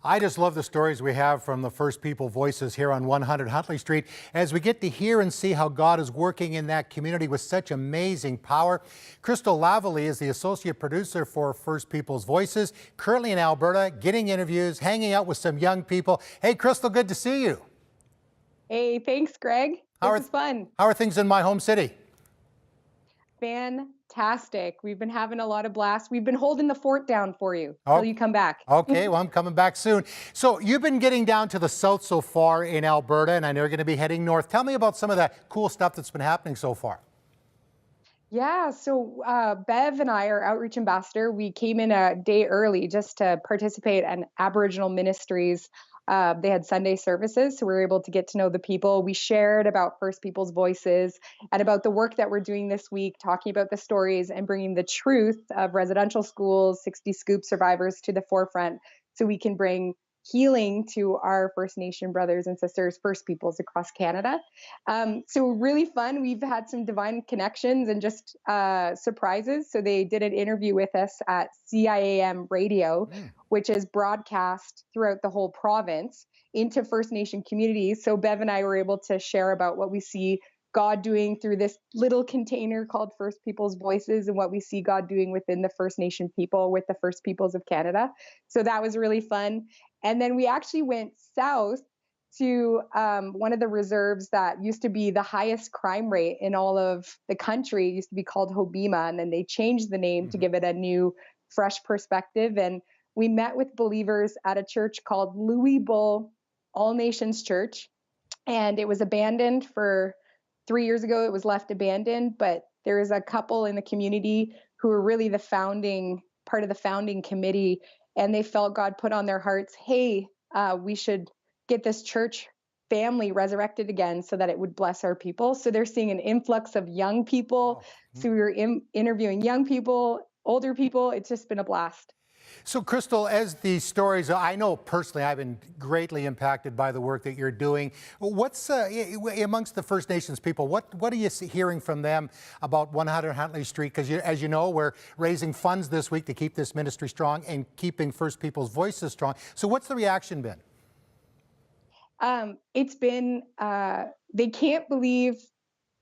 I just love the stories we have from the First People Voices here on 100 Huntley Street as we get to hear and see how God is working in that community with such amazing power. Crystal Lavallee is the associate producer for First People's Voices, currently in Alberta, getting interviews, hanging out with some young people. Hey, Crystal, good to see you. Hey, thanks, Greg. This is fun. How are things in my home city? Fantastic. We've been having a lot of blasts. We've been holding the fort down for you till you come back. Okay, well, I'm coming back soon. So you've been getting down to the south so far in Alberta, and I know you're going to be heading north. Tell me about some of that cool stuff that's been happening so far. Yeah, so Bev and I, our outreach ambassador, we came in a day early just to participate in Aboriginal ministries. They had Sunday services, so we were able to get to know the people. We shared about First People's Voices and about the work that we're doing this week, talking about the stories and bringing the truth of residential schools, 60 Scoop survivors to the forefront so we can bring healing to our First Nation brothers and sisters, First Peoples across Canada. So really fun. We've had some divine connections and just surprises. So they did an interview with us at CIAM Radio, which is broadcast throughout the whole province into First Nation communities. So Bev and I were able to share about what we see God doing through this little container called First People's Voices and what we see God doing within the First Nation people with the First Peoples of Canada. So that was really fun. And then we actually went south to one of the reserves that used to be the highest crime rate in all of the country. It used to be called Hobima, and then they changed the name to give it a new, fresh perspective. And we met with believers at a church called Louis Bull All Nations Church, and it was abandoned for 3 years ago. It was left abandoned, but there is a couple in the community who were really the founding part of the founding committee, and they felt God put on their hearts, hey, we should get this church family resurrected again so that it would bless our people. So they're seeing an influx of young people. So we were interviewing young people, older people. It's just been a blast. So, Crystal, as these stories, I know personally I've been greatly impacted by the work that you're doing. What's amongst the First Nations people, what are you hearing from them about 100 Huntley Street? Because as you know, we're raising funds this week to keep this ministry strong and keeping First People's Voices strong. So what's the reaction been? It's been, they can't believe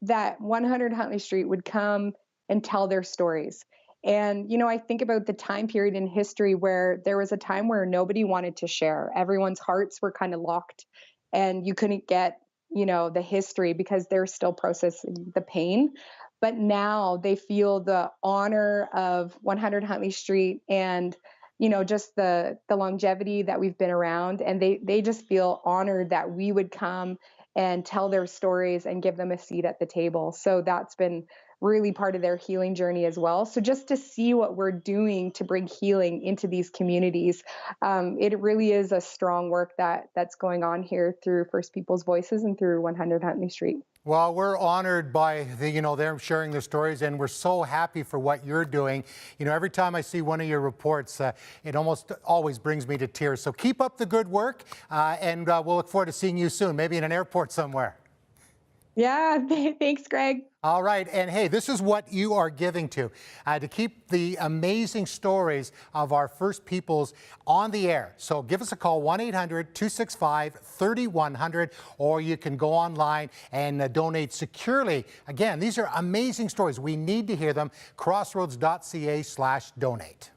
that 100 Huntley Street would come and tell their stories. And, you know, I think about the time period in history where there was a time where nobody wanted to share. Everyone's hearts were kind of locked and you couldn't get, you know, the history because they're still processing the pain. But now they feel the honor of 100 Huntley Street and, you know, just the longevity that we've been around. And they just feel honored that we would come and tell their stories and give them a seat at the table. So that's been really part of their healing journey as well. So just to see what we're doing to bring healing into these communities, it really is a strong work that's going on here through First People's Voices and through 100 Huntley Street. Well, we're honored by them sharing their stories, and we're so happy for what you're doing. You know, every time I see one of your reports, it almost always brings me to tears. So keep up the good work, and we'll look forward to seeing you soon, maybe in an airport somewhere. Yeah, thanks, Greg. All right, and hey, this is what you are giving to keep the amazing stories of our First Peoples on the air. So give us a call, 1-800-265-3100, or you can go online and donate securely. Again, these are amazing stories. We need to hear them. Crossroads.ca/donate.